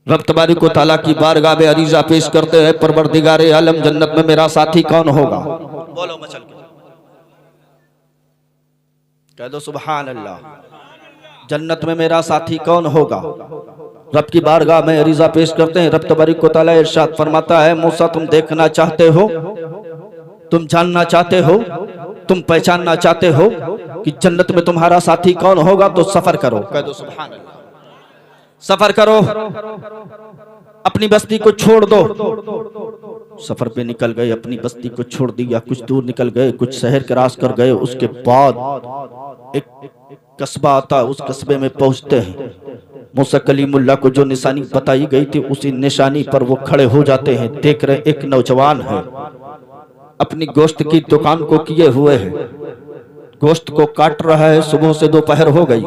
रब तबारिक व तआला की बारगाह में अरीजा पेश करते हैं, परवरदिगारे आलम जन्नत में मेरा साथी कौन होगा? बोलो मचल के कह दो सुभान अल्लाह। जन्नत में मेरा साथी कौन होगा? रब की बारगाह में अरीजा पेश करते हैं। रब तबारिक व तआला इरशाद फरमाता है, मूसा तुम देखना चाहते हो, तुम जानना चाहते हो, तुम पहचानना चाहते हो कि जन्नत में तुम्हारा साथी कौन होगा, तो सफर करो। कह दो सुभान अल्लाह। सफर करो, अपनी बस्ती को छोड़ दो। सफर पे निकल गए, अपनी बस्ती को छोड़ दिया, कुछ दूर निकल गए, कुछ शहर क्रॉस कर गए। उसके बाद एक कस्बा आता, उस कस्बे में पहुंचते हैं। मूसा कलीमुल्लाह को जो निशानी बताई गई थी, उसी निशानी पर वो खड़े हो जाते हैं। देख रहे एक नौजवान है, अपनी गोश्त की दुकान को किए हुए है, गोश्त को काट रहा है। सुबह से दोपहर हो गई,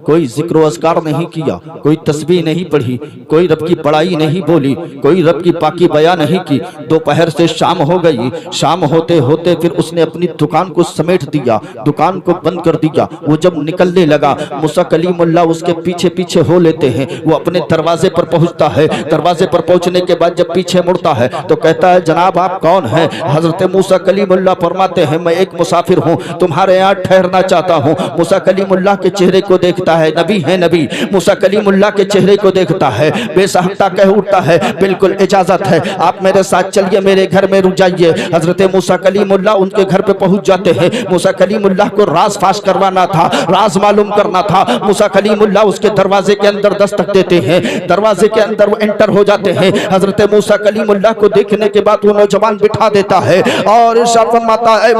कोई जिक्र अस्कार नहीं किया, कोई तस्बीह नहीं पढ़ी, कोई रब की पढ़ाई नहीं बोली, कोई रब की पाकी बयां नहीं की। दोपहर से शाम हो गई, शाम होते होते फिर उसने अपनी दुकान को समेट दिया, दुकान को बंद कर दिया। वो जब निकलने लगा, मूसा कलीमुल्लाह उसके पीछे पीछे हो लेते हैं। वो अपने दरवाजे पर पहुंचता है। दरवाजे पर पहुंचने के बाद जब पीछे मुड़ता है तो कहता है, जनाब आप कौन हैं? हजरत मूसा कलीमुल्लाह फरमाते हैं, मैं एक मुसाफिर हूँ, तुम्हारे यहाँ ठहरना चाहता हूँ। मूसा कलीमुल्लाह के चेहरे को देखता है, नबी है नबी। मूसा कलीमुल्लाह के चेहरे को देखता है, बेसहारा कह उठता है, बिल्कुल इजाजत है, आप मेरे साथ चलिए, मेरे घर में रुक जाइए। हजरत मूसा कलीमुल्लाह उनके घर पे पहुंच जाते हैं। मूसा कलीमुल्लाह को राज फाश करवाना था, राज मालूम करना था। मूसा कलीमुल्लाह उसके दरवाजे के अंदर दस्तक देते हैं, दरवाजे के अंदर वो एंटर हो जाते हैं। हजरत मूसा कलीमुल्लाह को देखने के बाद वो नौजवान बिठा देता है और इरशाद फरमाता है,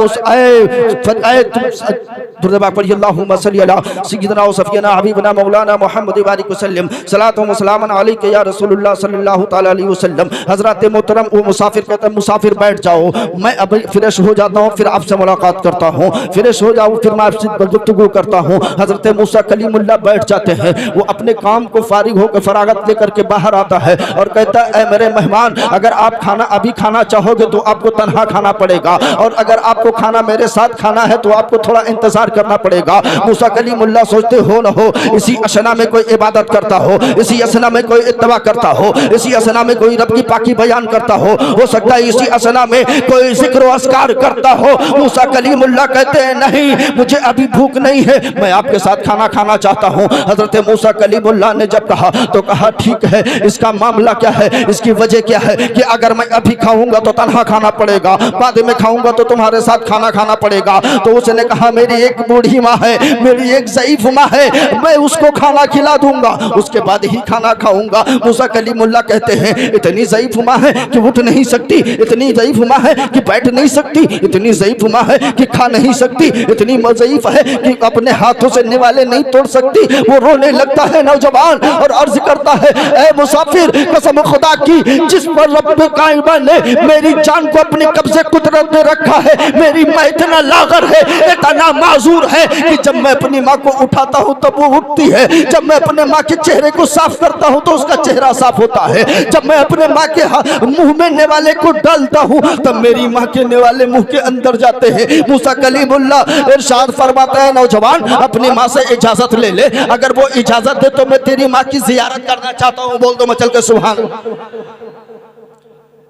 अल्लाहुम्मा सल्ली अला सय्यिदना व सफियना हबीबना मौलाना मुहम्मद बारिक वसल्लम सलातो व सलामन अलैका या रसूलुल्लाह सल्लल्लाहु तआला अलैहि वसल्लम। हजरत मोहतरम वो मुसाफिर कहता है, मुसाफिर बैठ जाओ, मैं अब फ्रेश हो जाता हूँ, फिर आपसे मुलाकात करता हूँ। फ्रेश हो जाओ, फिर मैं आपसे गुफ्तगू करता हूँ। हजरत मूसा कलीमुल्लाह बैठ जाते हैं। वो अपने काम को फारिग होकर फरागत लेकर के बाहर आता है और कहता है, मेरे मेहमान, अगर आप खाना अभी खाना चाहोगे तो आपको तन्हा खाना पड़ेगा, और अगर आपको खाना मेरे साथ खाना है तो आपको थोड़ा इंतजार करना पड़ेगा। मूसा कलीमुल्लाह सोचते हो न हो, इसी असना में कोई इबादत करता हो, इसी असना में कोई इत्तबा करता हो, इसी असना में कोई रब की पाकी बयान करता हो सकता है इसी असना में कोई जिक्र अस्कार करता हो। मूसा कलीमुल्लाह कहते हैं, नहीं, मुझे अभी भूख नहीं है, मैं आपके साथ खाना खाना चाहता हूँ। हजरत मूसा कलीमुल्लाह ने जब कहा तो कहा, ठीक है, इसका मामला क्या है, इसकी वजह क्या है कि अगर मैं अभी खाऊंगा तो तन्हा खाना पड़ेगा, बाद में खाऊंगा तो तुम्हारे साथ खाना खाना पड़ेगा। तो उसने कहा, मेरी एक बूढ़ी माँ है, मेरी एक ज़ईफ माँ है, मैं उसको खाना खिला दूंगा, उसके बाद ही खाना खाऊंगा। मूसा कलीमुल्लाह कहते हैं, इतनी ज़ईफ माँ है कि उठ नहीं सकती, इतनी ज़ईफ माँ है कि बैठ नहीं सकती, इतनी ज़ईफ माँ है कि खा नहीं सकती, इतनी ज़ईफ है कि अपने हाथों से निवाले नहीं तोड़ सकती। वो रोने लगता है नौजवान और अर्ज करता है, ए मुसाफिर, कसम खुदा की जिस पर रब्बे कायबा ने मेरी जान को अपने कब्जे कुदरत में रखा है, मेरी माँ इतना लागर है, इतना माजूर है कि जब मैं अपनी माँ को उठाता हूँ तब वो उठती है, जब मैं अपने माँ के चेहरे को साफ करता हूँ तो उसका चेहरा साफ होता है, जब मैं अपने माँ के मुंह में नेवाले को डालता हूँ तब मेरी माँ के नेवाले मुंह के अंदर जाते हैं। मूसा कलीमुल्लाह इरशाद फरमाता है, नौजवान, अपनी माँ से इजाजत ले ले, अगर वो इजाजत दे तो मैं तेरी माँ की जियारत करना चाहता हूँ। बोल दो मचल के सुभान अल्लाह।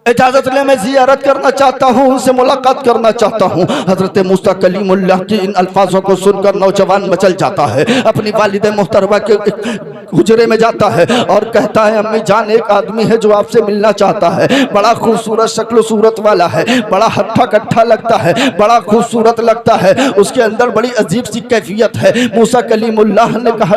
इजाजत ले, मैं जियारत करना चाहता हूँ, उनसे मुलाकात करना चाहता हूँ। हजरत मूसा कलीमुल्लाह की इन अल्फाजों को सुनकर नौजवान मचल जाता है, अपनी वालिदे मोहतरमा के हुजरे में जाता है और कहता है, अम्मी जान, एक आदमी है जो आपसे मिलना चाहता है, बड़ा खूबसूरत शक्ल सूरत वाला है, बड़ा हट्ठा कट्ठा लगता है, बड़ा खूबसूरत लगता है, उसके अंदर बड़ी अजीब सी कैफियत है। मूसा कलीमुल्लाह ने कहा,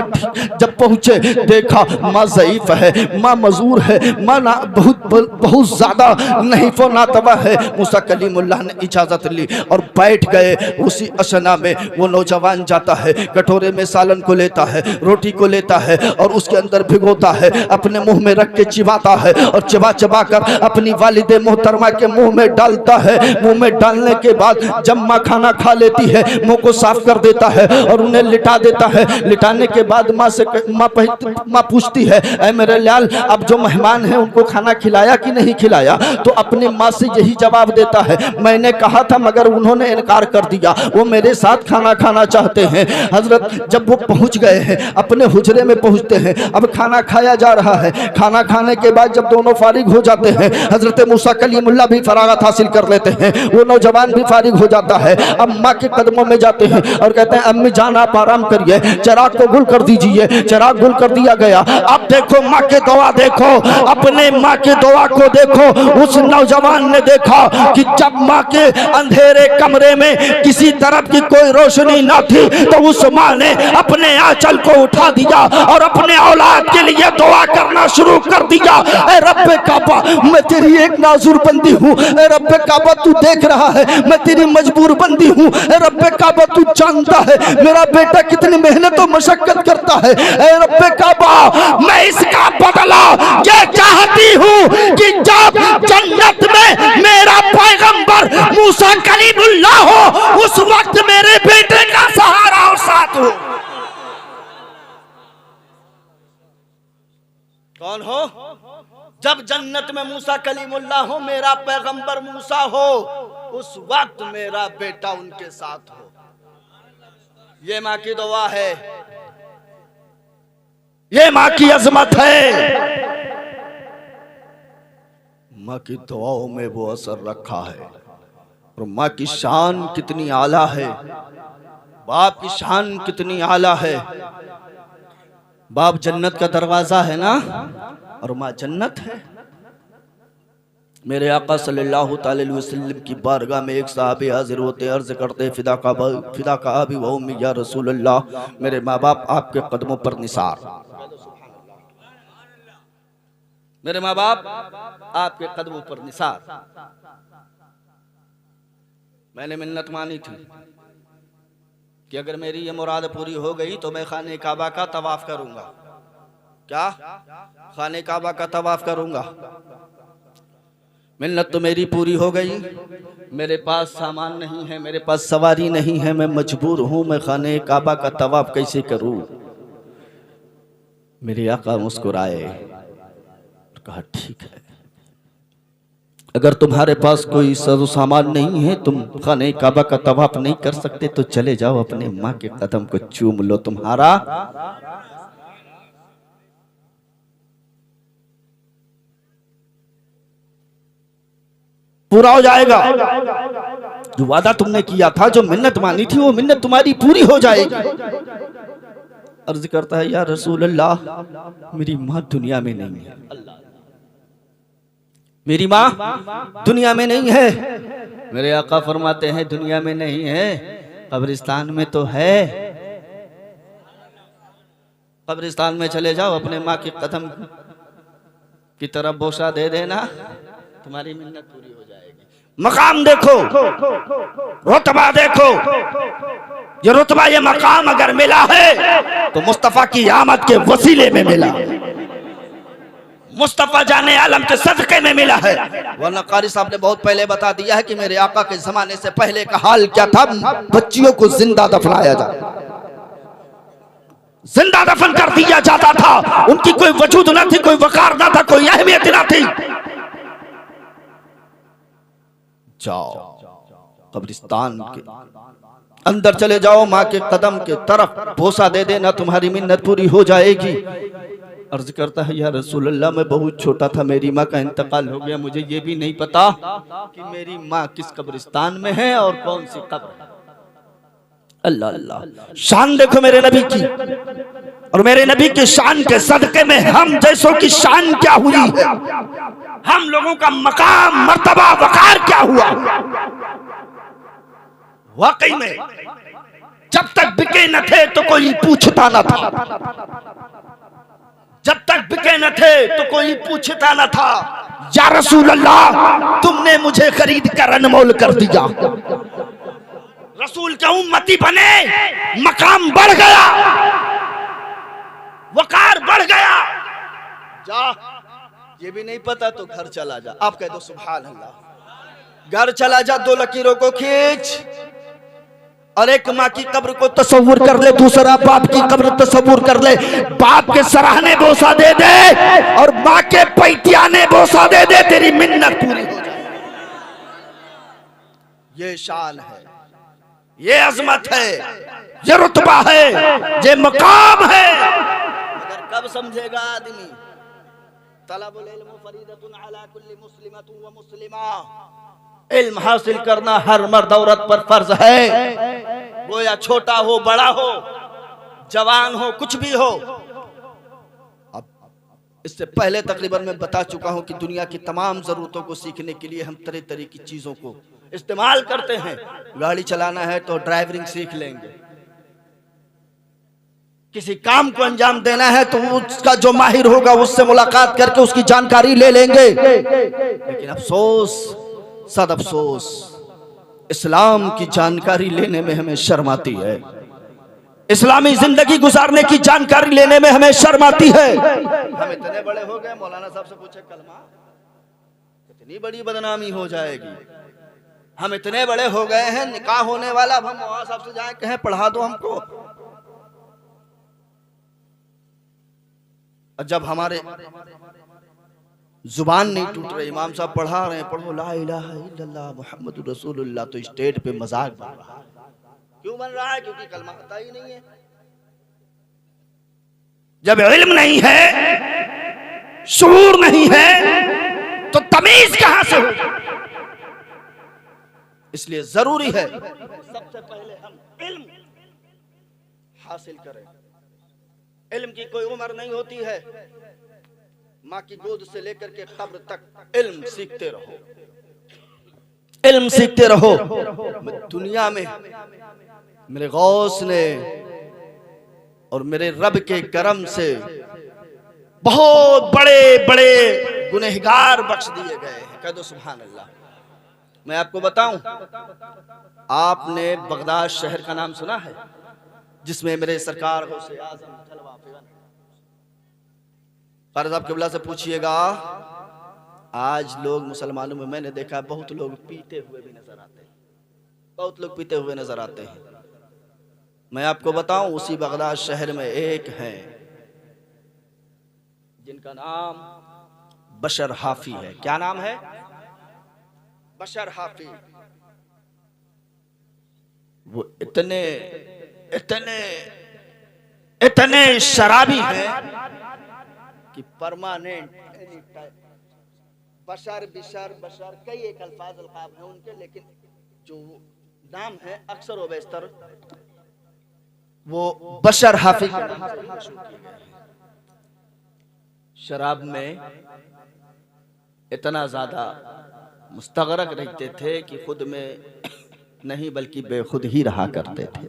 जब पहुंचे देखा माँ ज़ईफ है, माँ मजूर है, माँ बहुत ज्यादा नहीं फो नातवा है। मूसा कलीमुल्लाह ने इजाजत ली और बैठ गए। उसी असना में वो नौजवान जाता है, कटोरे में सालन को लेता है, रोटी को लेता है और उसके अंदर भिगोता है, अपने मुंह में रख के चिबाता है और चिबा चिबा कर अपनी वालिदे मोहतरमा के मुंह में डालता है। मुंह में डालने के बाद जब माँ खाना खा लेती है, मुंह को साफ कर देता है और उन्हें लिटा देता है। लिटाने के बाद माँ पूछती है, ऐ मेरे लाल, अब जो मेहमान हैं उनको खाना खिलाया कि नहीं खिलाया? तो अपनी माँ से यही जवाब देता है, मैंने कहा था मगर उन्होंने इनकार कर दिया, वो मेरे साथ खाना खाना चाहते हैं। हजरत जब वो पहुंच गए हैं, अपने हुजरे में पहुंचते होते हैं। अब खाना खाया जा रहा है, खाना खाने के बाद जब दोनों फारिग हो जाते हैं, हजरत मूसा कलीमुल्लाह भी फरागत हासिल कर लेते हैं, वो नौजवान भी फारिग हो जाता है। अब माँ के कदमों में जाते हैं और कहते हैं अम्मी जान आप आराम करिए, चिराग को गुल कर दीजिए। चिराग गुल कर दिया गया। अब देखो माँ के दुआ, देखो अपने माँ के दुआ को देखो। उस नौजवान ने देखा कि जब माँ के अंधेरे कमरे में किसी तरफ की कोई रोशनी ना थी, तो उस माँ ने अपने आंचल को उठा दिया और अपने औलाद के लिए दुआ करना शुरू कर दिया। ऐ रब्बे काबा, मैं तेरी एक नाजुर बंदी हूँ। ऐ रब्बे काबा, तू देख रहा है मैं तेरी मजबूर बंदी हूँ। ऐ रब्बे काबा, तू जानता है मेरा बेटा कितनी मेहनत और मशक्कत करता है। ऐ रब्बे काबा, मैं इसका बदला ये चाहती हूँ कि जब जन्नत में मेरा पैगंबर मूसा कलीमुल्लाह हो, उस वक्त मेरे बेटे का सहारा और साथ हो। कौन हो? जब जन्नत में मूसा कलीमुल्लाह हो, मेरा पैगंबर मूसा हो, उस वक्त मेरा बेटा उनके साथ हो। ये माँ की दुआ है, ये माँ की अजमत है। माँ की दुआओं में वो असर रखा है। और माँ की शान कितनी आला है, बाप की शान कितनी आला है। बाप जन्नत का दरवाजा है ना, और माँ जन्नत है। मेरे आका सल्लल्लाहु अलैहि वसल्लम की बारगाह में एक साहबी हाजिर होते, अर्ज करते फिदा का अबी व उम्मी या रसूल अल्लाह, मेरे माँ बाप आपके कदमों पर निसार। मेरे माँ बाप आपके कदमों पर निसार। मैंने मिन्नत मानी थी कि अगर मेरी ये मुराद पूरी हो गई तो मैं खाने काबा का तवाफ करूंगा। क्या? खाने काबा का तवाफ करूंगा। मिन्नत तो मेरी पूरी हो गई, मेरे पास सामान नहीं है, मेरे पास सवारी नहीं है, मैं मजबूर हूं, मैं खाने काबा का तवाफ कैसे करूं? मेरे आका मुस्कुराए, कहा ठीक है, अगर तुम्हारे पास कोई साजो सामान नहीं है, तुम खाने काबा का तवाफ नहीं कर सकते, तो चले जाओ अपने माँ के कदम को चूम लो, तुम्हारा पूरा हो जाएगा। जो वादा तुमने किया था, जो मिन्नत मानी थी, वो मिन्नत तुम्हारी पूरी हो जाएगी। अर्ज करता है या रसूल अल्लाह, मेरी माँ दुनिया में नहीं है। मेरी माँ दुनिया में नहीं है। मेरे आका फरमाते हैं दुनिया में नहीं है, कब्रिस्तान में तो है। कब्रिस्तान में चले जाओ, अपने माँ के कदम की तरफ बोसा दे देना, तुम्हारी मिन्नत पूरी हो जाएगी। मकाम देखो, रुतबा देखो। ये रुतबा, ये मकाम अगर मिला है तो मुस्तफा की आमद के वसीले में मिला, मुस्तफा जाने आलम के सदके में मिला है। वरना कारी साहब ने बहुत पहले बता दिया है कि मेरे आका के जमाने से पहले का हाल क्या था। बच्चियों को जिंदा दफनाया जाता, जिंदा दफन कर दिया जाता था। उनकी कोई वजूद न थी, कोई वकार न था, कोई अहमियत न थी। जाओ कब्रिस्तान के अंदर चले जाओ, माँ के कदम के तरफ बोसा दे देना, तुम्हारी मिन्नत पूरी हो जाएगी। अर्ज करता है या रसूल अल्लाह, मैं बहुत छोटा था, मेरी माँ का इंतकाल हो गया, मुझे ये भी नहीं पता कि मेरी माँ किस कब्रिस्तान में है और कौन सी कब्र है। अल्लाह अल्लाह, शान देखो मेरे नबी की, और मेरे नबी के शान के सदके में हम जैसों की शान क्या हुई है, हम लोगों का मकाम मर्तबा वकार क्या हुआ। वाकई में जब तक बिके न थे तो कोई पूछता न था, जब तक बिके न थे तो कोई पूछता न था। या रसूल अल्लाह, तुमने मुझे खरीद कर अनमोल कर दिया। रसूल के उम्मती बने, मकाम बढ़ गया, वकार बढ़ गया। जा, ये भी नहीं पता तो घर चला जा। आप कह दो सुभान अल्लाह। घर चला जा, दो लकीरों को खींच, और एक माँ की कब्र को तस्वुर कर ले, दूसरा बाप की कब्र तस्वुर कर ले। बाप के सराहने बोसा दे दे और माँ के पैतियाने बोसा दे दे, तेरी मिन्नत पूरी हो जाए। ये शान है, ये अजमत है, ये रुतबा है, ये मकाम है। मगर कब समझेगा आदमी? तलबुल इल्म फरीदतुन अला कुल्ली मुस्लिमतिन व मुस्लिमा, इल्म हासिल करना हर मर्द औरत पर फर्ज है, वो या छोटा हो बड़ा हो जवान हो कुछ भी हो। अब इससे पहले तकरीबन मैं बता चुका हूं कि दुनिया की तमाम जरूरतों को सीखने के लिए हम तरह तरह की चीजों को इस्तेमाल करते हैं। गाड़ी चलाना है तो ड्राइविंग सीख लेंगे, किसी काम को अंजाम देना है तो उसका जो माहिर होगा उससे मुलाकात करके उसकी जानकारी ले लेंगे। लेकिन अफसोस, सद अफसोस, इस्लाम की जानकारी लेने में हमें शर्म आती है, इस्लामी जिंदगी गुजारने की जानकारी लेने में हमें शर्म आती है। हम इतने बड़े हो गए, मौलाना साहब से पूछे कलमा, इतनी बड़ी बदनामी हो जाएगी। हम इतने बड़े हो गए हैं, निकाह होने वाला, अब हम मौलाना साहब से जाए कहें पढ़ा दो हमको। और जब हमारे जुबान नहीं टूट रही, इमाम साहब पढ़ा रहे हैं, पढ़ो ला इलाहा इल्लल्लाह मुहम्मदुर रसूलुल्लाह, तो स्टेज पे मजाक बन रहा है। क्यों बन रहा है? क्योंकि कलमा आता ही नहीं है। जब इल्म नहीं है, शऊर नहीं है, तो तमीज कहां से होगी? इसलिए जरूरी है सबसे पहले हम इल्म हासिल करें। इल्म की कोई उम्र नहीं होती है, माँ की गोद से लेकर के कब्र तक इल्म सीखते रहो, इल्म सीखते रहो। दुनिया में मेरे गौस ने और मेरे रब के करम से बहुत बड़े बड़े गुनहगार बख्श दिए गए हैं। कह दो सुभान अल्लाह। मैं आपको बताऊं, आपने बगदाद शहर का नाम सुना है, जिसमें मेरे सरकार गौसे आज़म फारज आप क़िबला से पूछिएगा, आज लोग मुसलमानों में मैंने देखा बहुत लोग पीते हुए भी नजर आते हैं, बहुत लोग पीते हुए नजर आते हैं। मैं आपको बताऊं, उसी बगदाद शहर में एक हैं जिनका नाम बशर हाफी है। क्या नाम है? बशर हाफी। वो इतने इतने इतने शराबी हैं कि परमानेंट बशर बिशर बशर कई एक अल्फाज अलकाब हैं उनके, लेकिन जो नाम है अक्सर व बेशतर वो बशर हाफी के नाम से मशहूर किए गए हैं। शराब में इतना ज्यादा मुस्तगरक रहते थे कि खुद में नहीं बल्कि बेखुद ही रहा करते थे,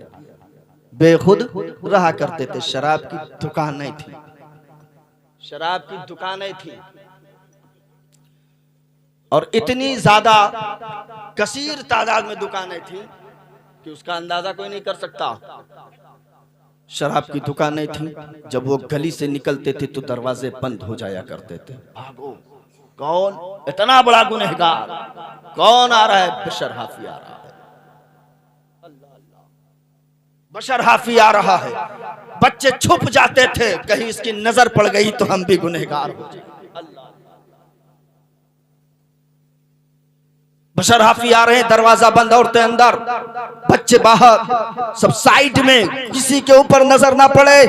बेखुद रहा करते थे। शराब की दुकानें थी, शराब की दुकानें थी, और इतनी ज्यादा कसीर तादाद में दुकानें थी कि उसका अंदाजा कोई नहीं कर सकता। शराब की दुकानें थी, जब वो गली से निकलते थे तो दरवाजे बंद हो जाया करते थे। भागो, कौन? इतना बड़ा गुनहगार, कौन आ रहा है? बशर हाफी आ रहा है, बशर हाफी आ रहा है। बच्चे छुप जाते थे, कहीं इसकी नजर पड़ गई तो हम भी गुनहगार हो जाए। बशर हाफी आ रहे हैं, दरवाजा बंद, औरतें अंदर, बच्चे बाहर, सब साइड में, किसी के ऊपर नजर ना पड़े।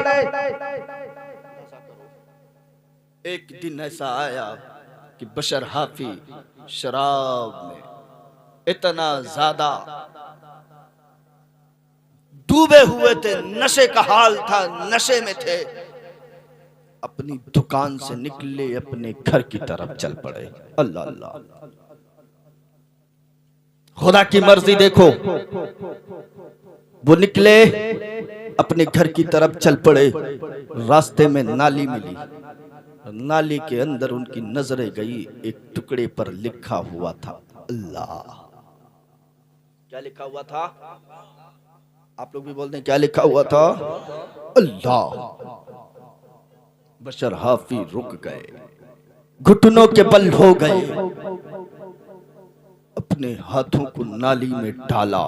एक दिन ऐसा आया कि बशर हाफी शराब में इतना ज्यादा डूबे हुए थे, नशे का हाल था, नशे में थे, अपनी दुकान से निकले, अपने घर की तरफ चल पड़े। अल्लाह अल्लाह, खुदा की मर्जी देखो। वो निकले, अपने घर की तरफ चल पड़े। रास्ते में नाली मिली, नाली के अंदर उनकी नजरें गई, एक टुकड़े पर लिखा हुआ था अल्लाह। क्या लिखा हुआ था? आप लोग भी बोलते हैं क्या लिखा हुआ था? अल्लाह। बशर हाफी रुक गए, घुटनों के बल हो गए, अपने हाथों को नाली में डाला,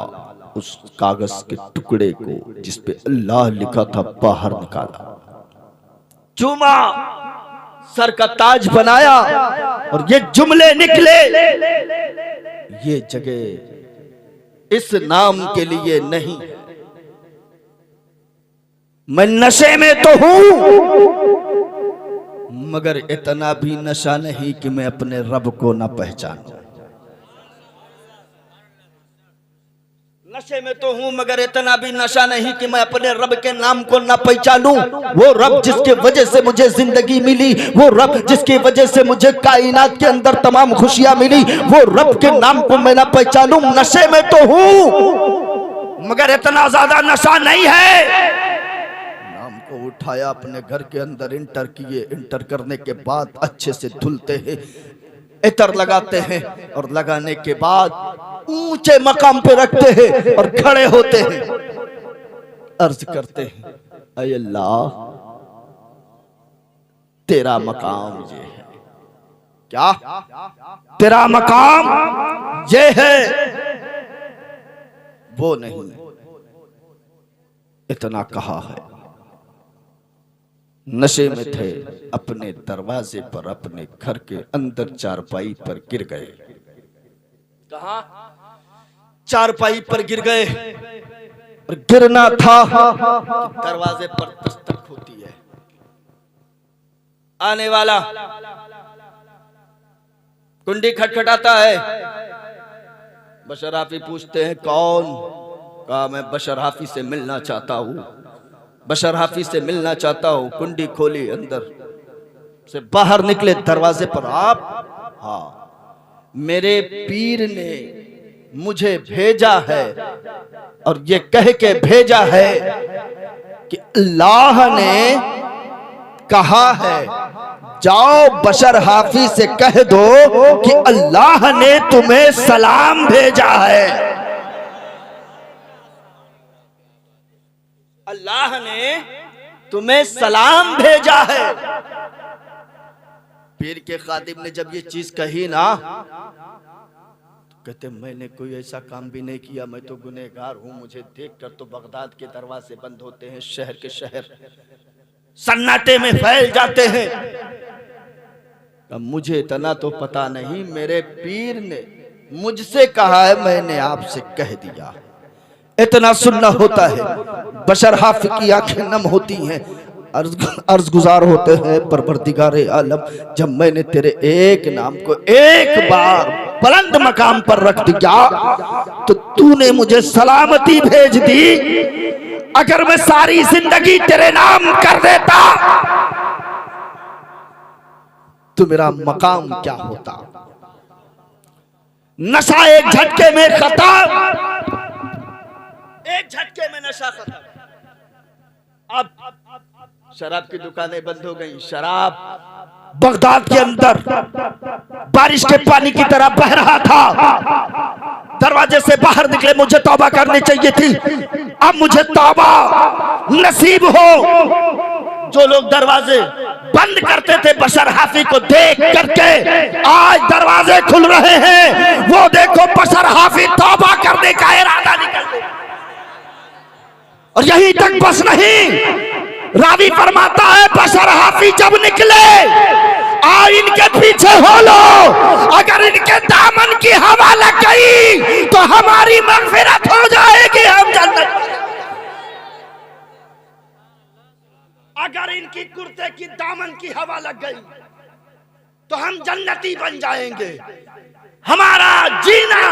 उस कागज के टुकड़े को जिस पे अल्लाह लिखा था बाहर निकाला, चूमा, सर का ताज बनाया, और ये जुमले निकले, ये जगह इस नाम के लिए नहीं है। मैं नशे में तो हूं, मगर इतना भी नशा नहीं कि मैं अपने रब को ना पहचानूं। नशे में तो हूं मगर इतना भी नशा नहीं कि मैं अपने रब के नाम को ना पहचानूं। वो रब जिसके वजह से मुझे जिंदगी मिली, वो रब जिसकी वजह से मुझे कायनात के अंदर तमाम खुशियां मिली, वो रब के नाम को मैं ना पहचानूं। नशे में तो हूं मगर इतना ज्यादा नशा नहीं है। नाम को उठाया, अपने घर के अंदर इंटर किए, इंटर करने के बाद अच्छे से धुलते हैं, इतर लगाते हैं और लगाने के बाद ऊंचे मकाम पे रखते हैं और खड़े होते हैं, अर्ज करते हैं, ऐ अल्लाह तेरा मकाम ये है। क्या तेरा मकाम ये है? वो नहीं, इतना कहा है। नशे में थे, अपने दरवाजे पर, अपने घर के अंदर चारपाई पर गिर गए। कहा? चारपाई पर गिर गए। और गिरना था, दरवाजे पर दस्तक होती है, आने वाला कुंडी खटखटाता है। बशर हाफी पूछते हैं कौन? कहा मैं बशर हाफी से मिलना चाहता हूँ, बशर हाफी से मिलना चाहता हूँ। कुंडी खोली, अंदर से बाहर निकले, दरवाजे पर आप, हाँ मेरे पीर ने मुझे भेजा है और ये कह के भेजा है कि अल्लाह ने कहा है जाओ बशर हाफी से कह दो कि अल्लाह ने तुम्हें सलाम भेजा है। अल्लाह ने तुम्हें सलाम भेजा है। पीर के खादिम ने जब ये चीज कही ना, कहते मैंने कोई ऐसा काम भी नहीं किया, मैं तो गुनहगार हूं, मुझे देखकर तो बगदाद के दरवाजे बंद होते हैं, शहर के शहर सन्नाटे में फैल जाते हैं। अब मुझे इतना तो पता नहीं, मेरे पीर ने मुझसे कहा है, मैंने आपसे कह दिया। इतना सुनना होता है। बशर हाफी की आंखें नम होती हैं, अर्ज गुजार होते हैं, परवरदिगारे आलम जब मैंने तेरे एक नाम को एक बार बुलंद मकाम पर रख दिया तो तूने मुझे सलामती भेज दी। अगर मैं सारी जिंदगी तेरे नाम कर देता तो मेरा मकाम क्या होता। नशा एक झटके में खत्म, एक झटके में नशा खत्म। अब शराब की दुकानें बंद हो गई। शराब बगदाद के अंदर बारिश के पानी की तरह बह रहा था। दरवाजे से बाहर निकले, मुझे तौबा करनी चाहिए थी, अब मुझे तौबा नसीब हो। जो लोग दरवाजे बंद करते थे बशर हाफी को देख करके, आज दरवाजे खुल रहे हैं। वो देखो बशर हाफी तौबा करने का इरादा निकल गया। और यहीं तक बस नहीं, रावी फरमाता है बशर हाफी जब निकले आ इनके पीछे हो लो, अगर इनके दामन की हवा लग गई तो हमारी मगफिरत हो जाएगी, हम जन्नत। अगर इनकी कुर्ते की दामन की हवा लग गई तो हम जन्नती बन जाएंगे। हमारा जीना,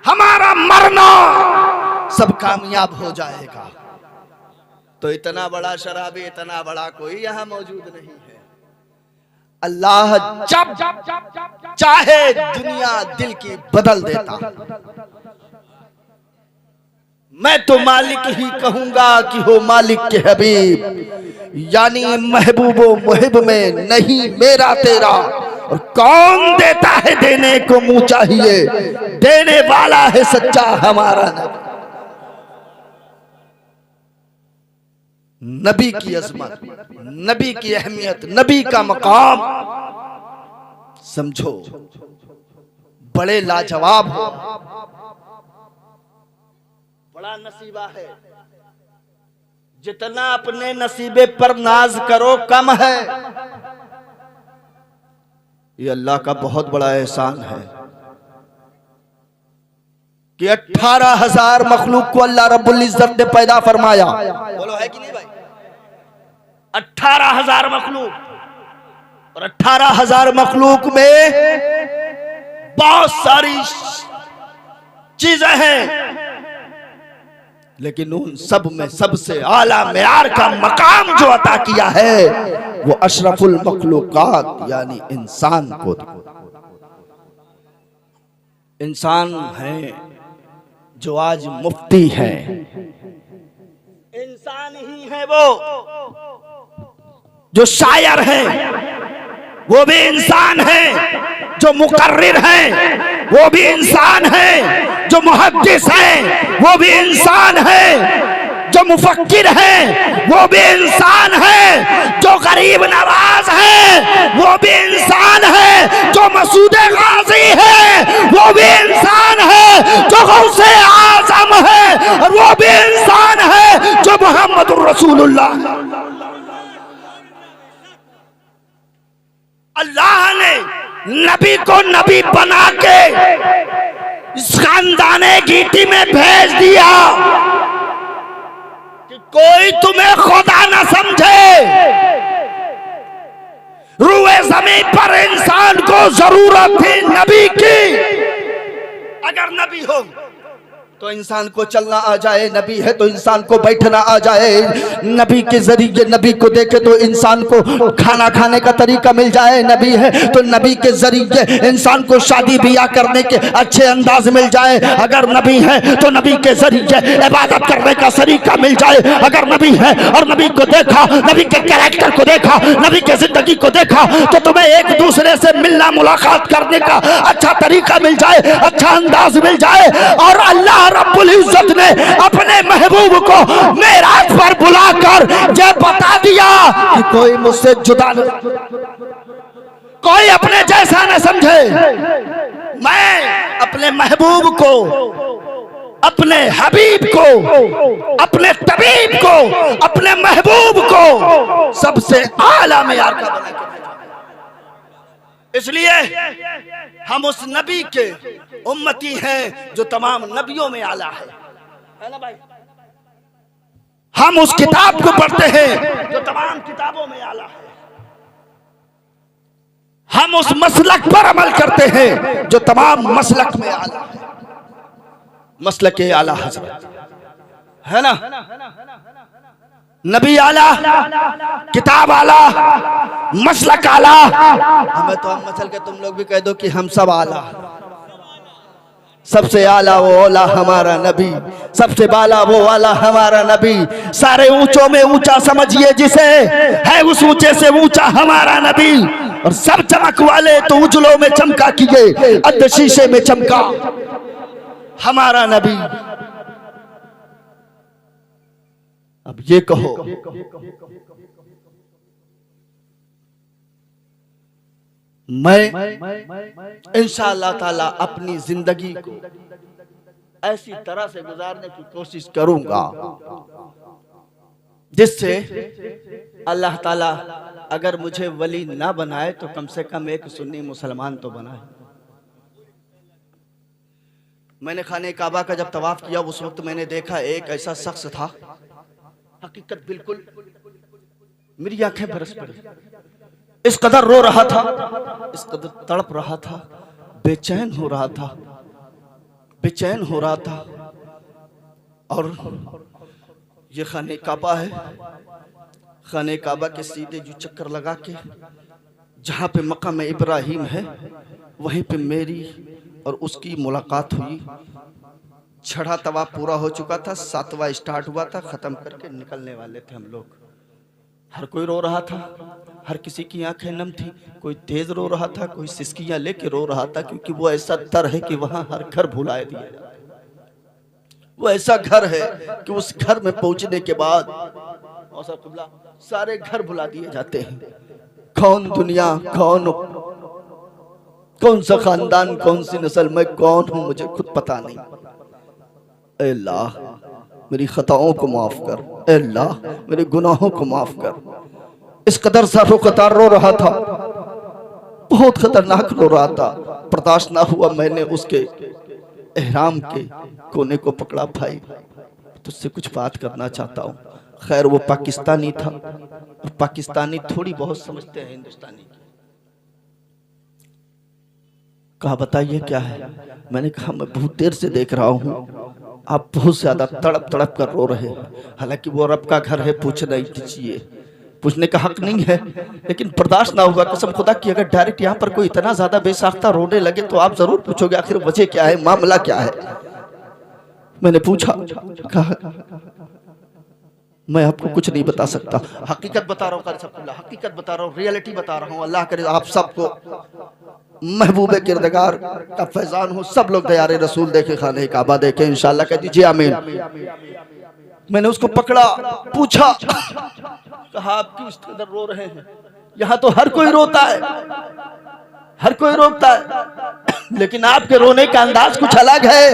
हमारा मरना सब कामयाब हो जाएगा। तो इतना बड़ा शराबी, इतना बड़ा कोई यहां मौजूद नहीं है। अल्लाह जब चाहे दुनिया दिल की बदल देता। मैं तो मालिक ही कहूंगा कि हो मालिक के हबीब, यानी महबूबो मुहिब में नहीं मेरा तेरा। और कौन देता है देने को मुंह चाहिए, देने वाला है सच्चा हमारा नबी। नबी की अजमत, नबी की अहमियत, नबी का मकाम समझो, बड़े लाजवाब हो, बड़ा नसीबा है। जितना अपने नसीबे पर नाज करो कम है। ये अल्लाह का बहुत बड़ा एहसान है कि 18,000 मखलूक को अल्लाह रब्बुल इज्जत ने पैदा फरमाया। बोलो है कि नहीं भाई? 18,000 मखलूक और 18,000 मखलूक में बहुत सारी चीजें हैं, लेकिन उन सब में सबसे आला मेयार का मकाम जो अता किया है वो अशरफुल मखलूकात यानी इंसान को। इंसान है जो आज मुफ्ती है, इंसान ही है वो जो शायर है, वो भी इंसान है, जो मुकर्रिर है वो भी इंसान है, जो मुहद्दिस है वो भी इंसान है, जो मुफक्किर है वो भी इंसान है, जो गरीब नवाज है वो भी इंसान है, जो मसूद गाजी है वो भी इंसान है, जो गौसे आजम है और वो भी इंसान है, जो मोहम्मदुर रसूलुल्लाह। अल्लाह ने नबी को नबी बना के इस खानदाने गीती में भेज दिया कि कोई तुम्हें खुदा ना समझे। रूए ज़मीन पर इंसान को जरूरत थी नबी की। अगर नबी हो तो इंसान को चलना आ जाए, नबी है तो इंसान को बैठना आ जाए, नबी के जरिए नबी को देखे तो इंसान को खाना खाने का तरीका मिल जाए, नबी है तो नबी के जरिए इंसान को शादी ब्याह करने के अच्छे अंदाज मिल जाए, अगर नबी है तो नबी के जरिए इबादत करने का तरीका मिल जाए, अगर नबी है और नबी को देखा, नबी के कैरेक्टर को देखा, नबी के जिंदगी को देखा तो तुम्हें एक दूसरे से मिलना मुलाकात करने का अच्छा तरीका मिल जाए, अच्छा अंदाज मिल जाए। और अल्लाह रब्बुल इज्जत ने अपने महबूब को मेराज पर बुलाकर ये बता दिया कि कोई मुझसे जुदा न, कोई अपने जैसा न समझे। मैं अपने महबूब को, अपने हबीब को, अपने तबीब को, अपने महबूब को सबसे आला मेयार का बना के, इसलिए हम उस नबी के उम्मती हैं जो तमाम नबियों में आला है ना भाई। हम उस किताब को पढ़ते हैं जो तमाम किताबों में आला है। हम उस मसलक पर अमल करते हैं जो तमाम मसलक में आला है। मसलक के आला हजरत है ना, नबी आला, किताब आला, मसलक आला। हमें तो हम मसल के तुम लोग भी कह दो कि हम सब आला। सबसे आला वो आला हमारा नबी, सबसे बाला वो आला हमारा नबी। सारे ऊंचों में ऊंचा समझिए जिसे, है उस ऊंचे से ऊंचा हमारा नबी। और सब चमक वाले तो उजलों में चमका किए, अद्द शीशे में चमका हमारा नबी। अब ये कहो, मैं इंशाअल्लाह ताला अपनी जिंदगी को ऐसी तरह से गुजारने की कोशिश करूंगा जिससे अल्लाह ताला अगर मुझे वली ना बनाए तो कम से कम एक सुन्नी मुसलमान तो बनाए। मैंने खाने काबा का जब तवाफ किया उस वक्त मैंने देखा एक ऐसा शख्स था, हकीकत बिल्कुल मेरी आंखें बरस पड़ी। इस कदर रो रहा था, इस कदर तड़प रहा था, बेचैन हो रहा था, बेचैन हो रहा था। और ये खाने काबा है, खाने काबा के सीधे जो चक्कर लगा के जहाँ पे मकाम इब्राहिम है वहीं पे मेरी और उसकी मुलाकात हुई। छठा तवाफ पूरा हो चुका था, सातवां स्टार्ट हुआ था, खत्म करके निकलने वाले थे हम लोग। हर कोई रो रहा था, हर किसी की आंखें नम थी, कोई तेज रो रहा था, कोई सिसकियां लेके रो रहा था, क्योंकि वो ऐसा दर है कि वहां हर घर भुलाए दिया जाता है। वो ऐसा घर है कि उस घर में पहुंचने के बाद सारे घर भुला दिए जाते हैं। कौन दुनिया, कौन सा खानदान, कौन सी नस्ल, मैं कौन हूं मुझे खुद पता नहीं। अल्लाह मेरी खताओं को माफ कर, अल्लाह मेरे गुनाहों को माफ कर। इस कदर साफो कतार रो रहा था, बहुत खतरनाक रो रहा था। बर्दाश्त ना हुआ, मैंने उसके एहराम के कोने को पकड़ा। भाई तुझसे कुछ बात करना चाहता हूँ। खैर वो पाकिस्तानी था, और पाकिस्तानी थोड़ी बहुत समझते हैं हिंदुस्तानी की। कहा बताइए क्या है। मैंने कहा मैं बहुत देर से देख रहा हूँ आप बहुत ज्यादा तड़प तड़प कर रो रहे हैं, हालांकि वो रब का घर है, पूछना ही चाहिए, पूछने का हक नहीं है, लेकिन बर्दाश्त ना होगा कसम खुदा की। अगर डायरेक्ट यहाँ पर कोई इतना ज्यादा बेसाख्ता रोने लगे तो आप जरूर पूछोगे आखिर वजह क्या है, मामला क्या है। मैंने पूछा, कहा मैं आपको कुछ नहीं बता सकता, हकीकत बता रहा हूँ, हकीकत बता रहा हूँ, रियलिटी बता रहा हूँ। अल्लाह करे आप सबको महबूब किरदगार का फैजान हो, सब लोग दयारे रसूल देखे, खाने काबा देखे, इंशाल्लाह कह दीजिए आमीन। मैंने उसको पकड़ा, पूछा, कहा आप क्यों इस कदर रो रहे हैं, यहाँ तो हर कोई रोता है, हर कोई रोता है, लेकिन आपके रोने का अंदाज कुछ अलग है।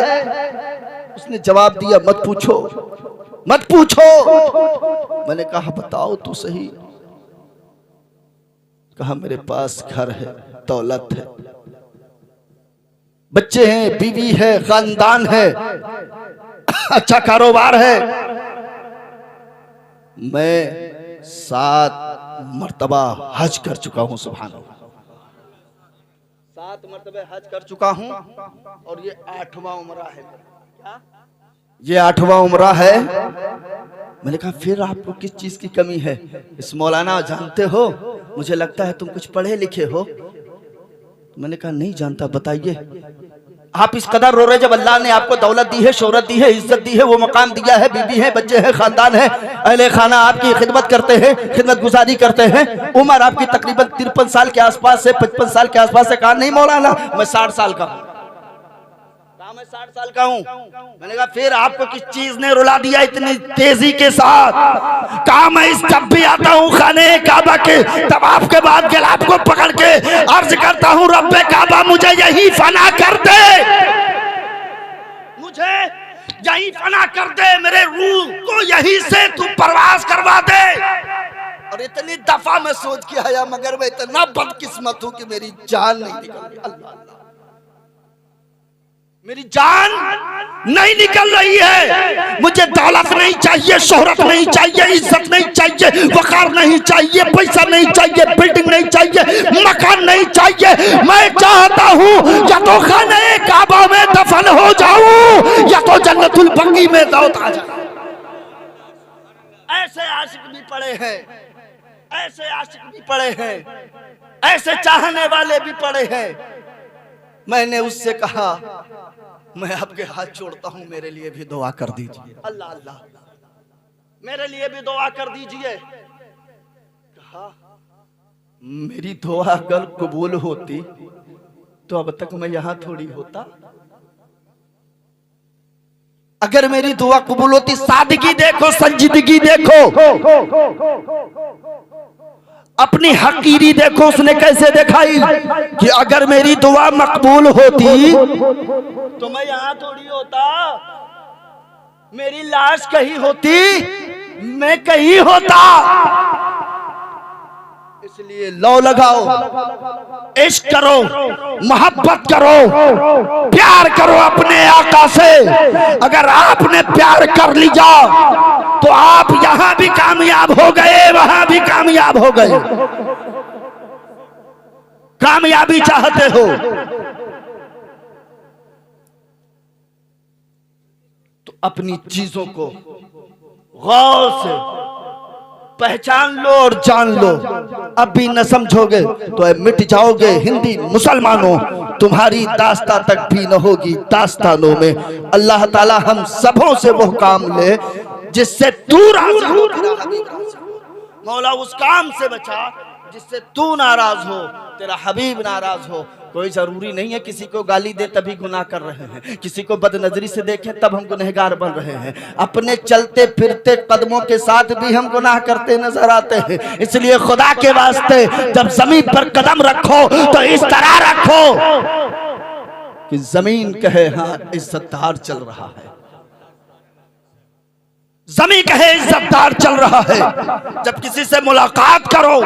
उसने जवाब दिया मत पूछो, मत पूछो। मैंने कहा बताओ तो सही। कहा मेरे पास घर है, दौलत है, बच्चे हैं, बीवी है, खानदान है, अच्छा कारोबार है। मैं 7 मर्तबा हज कर चुका हूं, सुभान अल्लाह, 7 मर्तबा हज कर चुका हूं और ये 8वां उम्रा है। क्या ये 8वां उम्रा है? मैंने कहा फिर आपको किस चीज की कमी है? इस मौलाना जानते हो, मुझे लगता है तुम कुछ पढ़े लिखे हो। मैंने कहा नहीं जानता, बताइए। आप इस कदर रो रहे जब अल्लाह ने आपको दौलत दी है, शोहरत दी है, इज्जत दी है, वो मकाम दिया है, बीबी है, बच्चे हैं, खानदान है, अहले खाना आपकी खिदमत करते हैं, खिदमत गुजारी करते हैं, उम्र आपकी तकरीबन 53 साल के आसपास से 55 साल के आसपास से। कहा नहीं मौलाना मैं 60 साल का हूँ। मैं 60 साल का हूँ। मैंने कहा फिर आपको किस चीज ने रुला दिया इतनी तेजी के साथ? कहा मैं इस जब भी आता हूँ खाने काबा के तब आपके बाद गिलाफ को पकड़ के अर्ज करता हूँ रब्बे काबा मुझे यही फना कर दे, मुझे यही फना कर दे, मेरे रूह को यही से तू परवाज करवा दे। और इतनी दफा मैं सोच के आया मगर मैं इतना बदकिस्मत हूँ कि मेरी जान नहीं निकली। अल्लाह, मेरी जान नहीं निकल रही है। मुझे दौलत नहीं चाहिए, शोहरत नहीं चाहिए, इज्जत नहीं चाहिए, वकार नहीं चाहिए, पैसा नहीं चाहिए, बिल्डिंग नहीं चाहिए, मकान नहीं चाहिए। मैं चाहता हूँ या तो खाने काबा में दफन हो जाऊं या तो जन्नतुल बकी में दौलत आ जाए। ऐसे आशिक भी पड़े हैं, ऐसे आशिक भी पड़े हैं, ऐसे चाहने वाले भी पड़े हैं। मैंने उससे कहा मैं आपके हाथ जोड़ता हूं, मेरे लिए भी दुआ कर दीजिए। अल्लाह अल्लाह, मेरे लिए भी दुआ कर दीजिए। कहा मेरी दुआ अगर कबूल होती तो अब तक मैं यहां थोड़ी होता। अगर मेरी दुआ कबूल होती, सादगी देखो, संजीदगी देखो, अपनी हकीरी देखो, उसने कैसे दिखाई कि अगर मेरी दुआ मकबूल होती तो मैं यहां थोड़ी होता, मेरी लाश कहीं होती, मैं कहीं होता। इसलिए लो लगाओ, इश्क करो, मोहब्बत करो, प्यार करो अपने आका से। अगर आपने प्यार कर लिया तो आप यहां भी कामयाब हो गए, वहां भी कामयाब हो गए। कामयाबी चाहते हो तो अपनी चीजों को गौर से पहचान लो और जान लो। अब भी न समझोगे तो मिट जाओगे। हिंदी मुसलमानों, तुम्हारी दास्ता तक भी न होगी दास्तानों में। अल्लाह ताला हम सबों से वो काम ले जिससे तू राजी हो। मौला उस काम से बचा जिससे तू नाराज हो, तेरा हबीब नाराज हो। कोई जरूरी नहीं है किसी को गाली दे तभी गुनाह कर रहे हैं, किसी को बदनजरी से देखें तब हम गुनहगार बन रहे हैं। अपने चलते फिरते कदमों के साथ भी हम गुनाह करते नजर आते हैं। इसलिए खुदा के वास्ते जब जमीन पर कदम रखो तो इस तरह रखो कि जमीन कहे हाँ इज्जतदार चल रहा है, जमीन कहे इज्जतदार चल रहा है। जब किसी से मुलाकात करो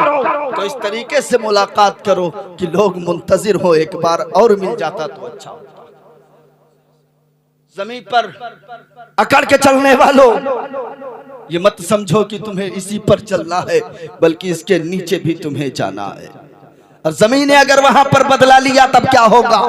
तो इस तरीके से मुलाकात करो कि लोग मुंतजिर हो, एक बार और मिल जाता तो अच्छा होता। जमीन पर अकड़ के चलने वालों, ये मत समझो कि तुम्हें इसी पर चलना है, बल्कि इसके नीचे भी तुम्हें जाना है। और जमीन ने अगर वहां पर बदला लिया तब क्या होगा?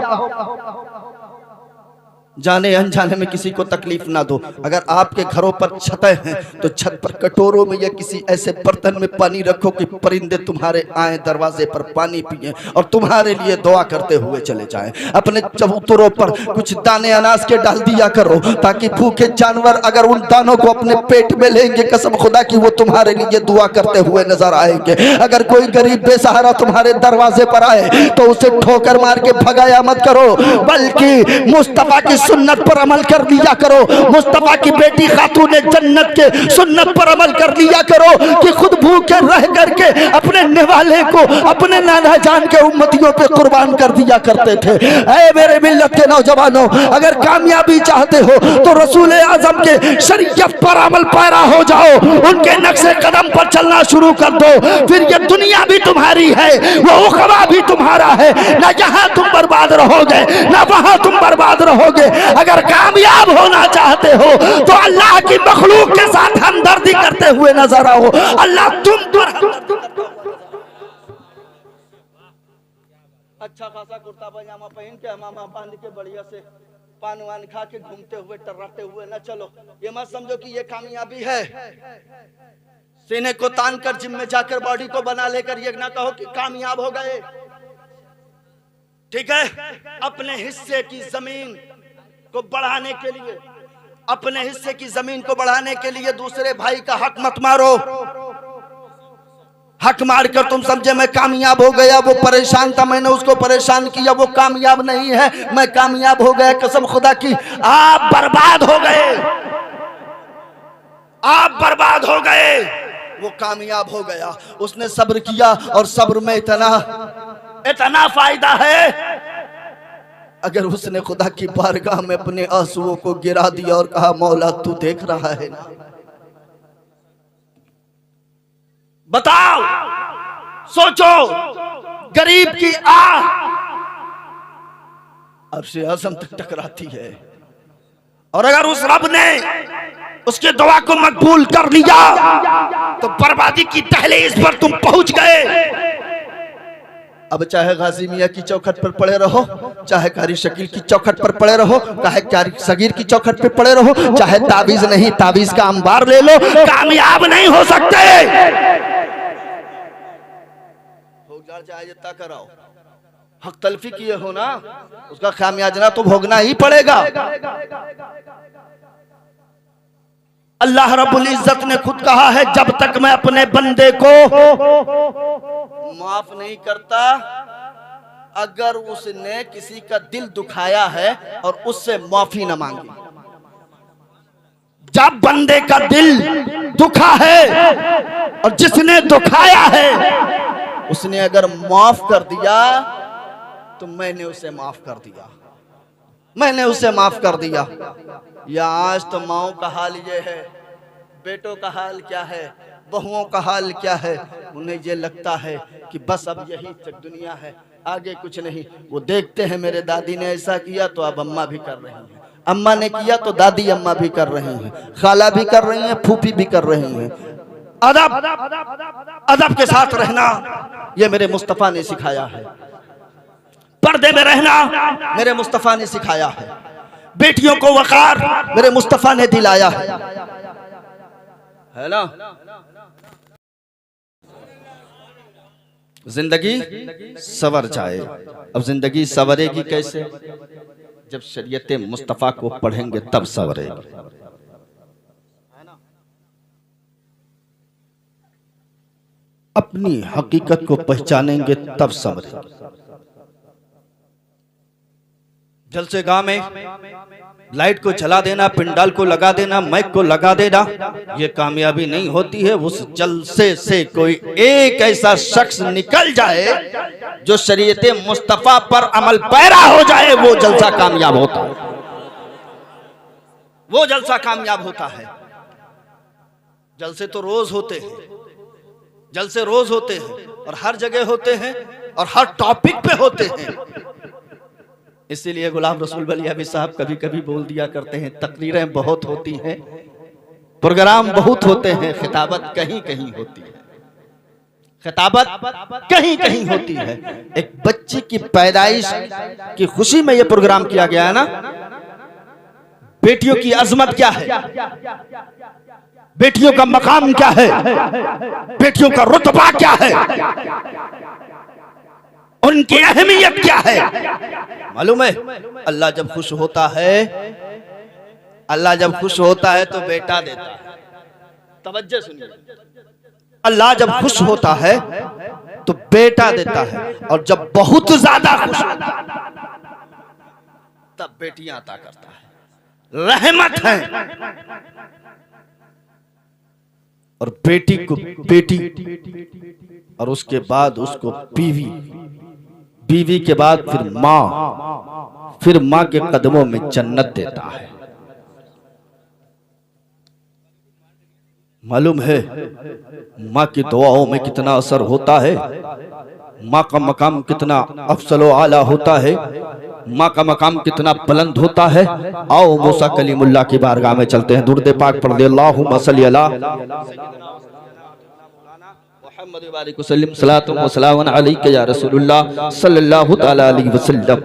जाने अनजाने में किसी को तकलीफ ना दो। अगर आपके घरों पर छतें हैं तो छत पर कटोरों में या किसी ऐसे बर्तन में पानी रखो कि परिंदे तुम्हारे आए दरवाजे पर पानी पिए और तुम्हारे लिए दुआ करते हुए चले जाएं। अपने चबूतरों पर कुछ दाने अनाज के डाल दिया करो ताकि भूखे जानवर अगर उन दानों को अपने पेट में लेंगे, कसम खुदा की वो तुम्हारे लिए दुआ करते हुए नजर आएंगे। अगर कोई गरीब बेसहारा तुम्हारे दरवाजे पर आए तो उसे ठोकर मार के भगाया मत करो, बल्कि मुस्तफा की सुन्नत पर अमल कर लिया करो। मुस्तफा की बेटी खातूने जन्नत के सुन्नत पर अमल कर लिया करो कि खुद भूखे रह करके अपने निवाले को अपने नाना जान के उम्मतियों पे कुर्बान कर दिया करते थे। ऐ मेरे मिल्लत के नौजवानों, अगर कामयाबी चाहते हो तो रसूल आजम के शरीयत पर अमल पैरा हो जाओ, उनके नक्शे कदम पर चलना शुरू कर दो। फिर ये दुनिया भी तुम्हारी है, वो उखबा भी तुम्हारा है। ना यहाँ तुम बर्बाद रहोगे ना वहां तुम बर्बाद रहोगे। अगर कामयाब होना चाहते हो तो अल्लाह की मखलूक के साथ हमदर्दी करते हुए नजर आओ। अल्लाह तुम पर अच्छा खासा कुर्ता पजामा पहन के हमामा बांध के बढ़िया से पान वान खा के घूमते हुए टर्राते हुए न चलो। ये मत समझो कि ये कामयाबी है। सीने को तान कर जिम में जाकर बॉडी को बना लेकर ये ना कहो कि कामयाब हो गए। ठीक है, अपने हिस्से की जमीन को बढ़ाने के लिए, अपने हिस्से की जमीन को बढ़ाने के लिए दूसरे भाई का हक मत मारो। हक मारकर तुम समझे मैं कामयाब हो गया, वो परेशान था मैंने उसको परेशान किया, वो कामयाब नहीं है मैं कामयाब हो गया। कसम खुदा की आप बर्बाद हो गए, आप बर्बाद हो गए। वो कामयाब हो गया, उसने सब्र किया और सब्र में इतना फायदा है। अगर उसने खुदा की बारगाह में अपने आंसुओं को गिरा दिया और कहा मौला तू देख रहा है ना, बताओ सोचो, गरीब की आह अर्शे आज़म तक टकराती है। और अगर उस रब ने उसके दुआ को मकबूल कर लिया तो बर्बादी की दहलीज पर तुम पहुंच गए। अब चाहे गाजी मियाँ की चौखट पर पड़े रहो, चाहे कारी शकील की चौखट पर पड़े रहो, चाहे कारी सगीर की चौखट पर पड़े रहो, चाहे ताबीज नहीं ताबीज का अंबार ले लो, कामयाब नहीं हो सकते। चाहे जितना कराओ, हक तलफी किए हो ना, उसका खामियाजा तो भोगना ही पड़ेगा। अल्लाह रब्बुल इज्जत ने खुद कहा है जब तक मैं अपने बंदे को माफ नहीं करता, अगर उसने किसी का दिल दुखाया है और उससे माफी न मांगी। जब बंदे का दिल दुखा है और जिसने दुखाया है उसने अगर माफ कर दिया तो मैंने उसे माफ कर दिया, मैंने उसे माफ कर दिया। या आज तो माओ का हाल ये है, बेटों का हाल क्या है, बहुओं का हाल क्या है। उन्हें ये लगता है कि बस अब यही तक दुनिया है, आगे कुछ नहीं। वो देखते हैं मेरे दादी ने ऐसा किया तो अब अम्मा भी कर रही हैं, अम्मा ने किया तो दादी अम्मा भी कर रही हैं, खाला भी कर रही हैं, फूफी भी कर रही हैं। अदब के साथ रहना ये मेरे मुस्तफा ने सिखाया है, पर्दे में रहना मेरे मुस्तफा ने सिखाया है, बेटियों को वकार मेरे मुस्तफा ने दिलाया है ना। जिंदगी सवर जाए। अब जिंदगी सवरेगी कैसे? जब शरीयत मुस्तफा को पढ़ेंगे तब सवरेगी। अपनी हकीकत को पहचानेंगे तब सवरेगी। जलसे गांव में लाइट को जला देना, पिंडाल को लगा देना, माइक को लगा देना, ये कामयाबी नहीं होती है। उस जलसे से कोई एक ऐसा शख्स निकल जाए जो शरीयत मुस्तफा पर अमल पैरा हो जाए, वो जलसा कामयाब होता है, वो जलसा कामयाब होता है। जलसे तो रोज होते हैं, जलसे रोज होते हैं और हर जगह होते हैं और हर टॉपिक पे होते हैं। इसीलिए गुलाम रसूल बलियाबी साहब कभी कभी बोल दिया करते हैं, तकरीरें बहुत होती हैं, प्रोग्राम बहुत होते हैं, खिताबत कहीं कहीं होती है। खिताबत कहीं कहीं होती है। एक बच्चे की पैदाइश की खुशी में यह प्रोग्राम किया गया है ना। बेटियों की अजमत क्या है, बेटियों का मकाम क्या है, बेटियों का रुतबा क्या है, उनकी अहमियत क्या है। मालूम है, अल्लाह जब खुश होता है, अल्लाह जब खुश होता है तो बेटा देता है। तवज्जो सुनिए, अल्लाह जब खुश होता है तो बेटा देता है, और जब बहुत ज्यादा खुश होता है तब बेटियां अता करता है। रहमत है। और बेटी को बेटी, और उसके बाद उसको बीवी, बीवी के बाद फिर माँ, फिर माँ के कदमों में जन्नत देता है। मालूम है माँ की दुआओं में कितना असर होता है, माँ का मकाम कितना अफसलो आला होता है, माँ का मकाम कितना बुलंद होता है। आओ मूसा कलीमुल्लाह की बारगाह में चलते हैं, दुरूद पाक पढ़ दे। अल्लाहुम्मा सल्ली अला मुहम्मद व बारिक वसल्लम, सलातो व सलामुन अलैका या रसूलुल्लाह सल्लल्लाहु तआला अलैहि वसल्लम।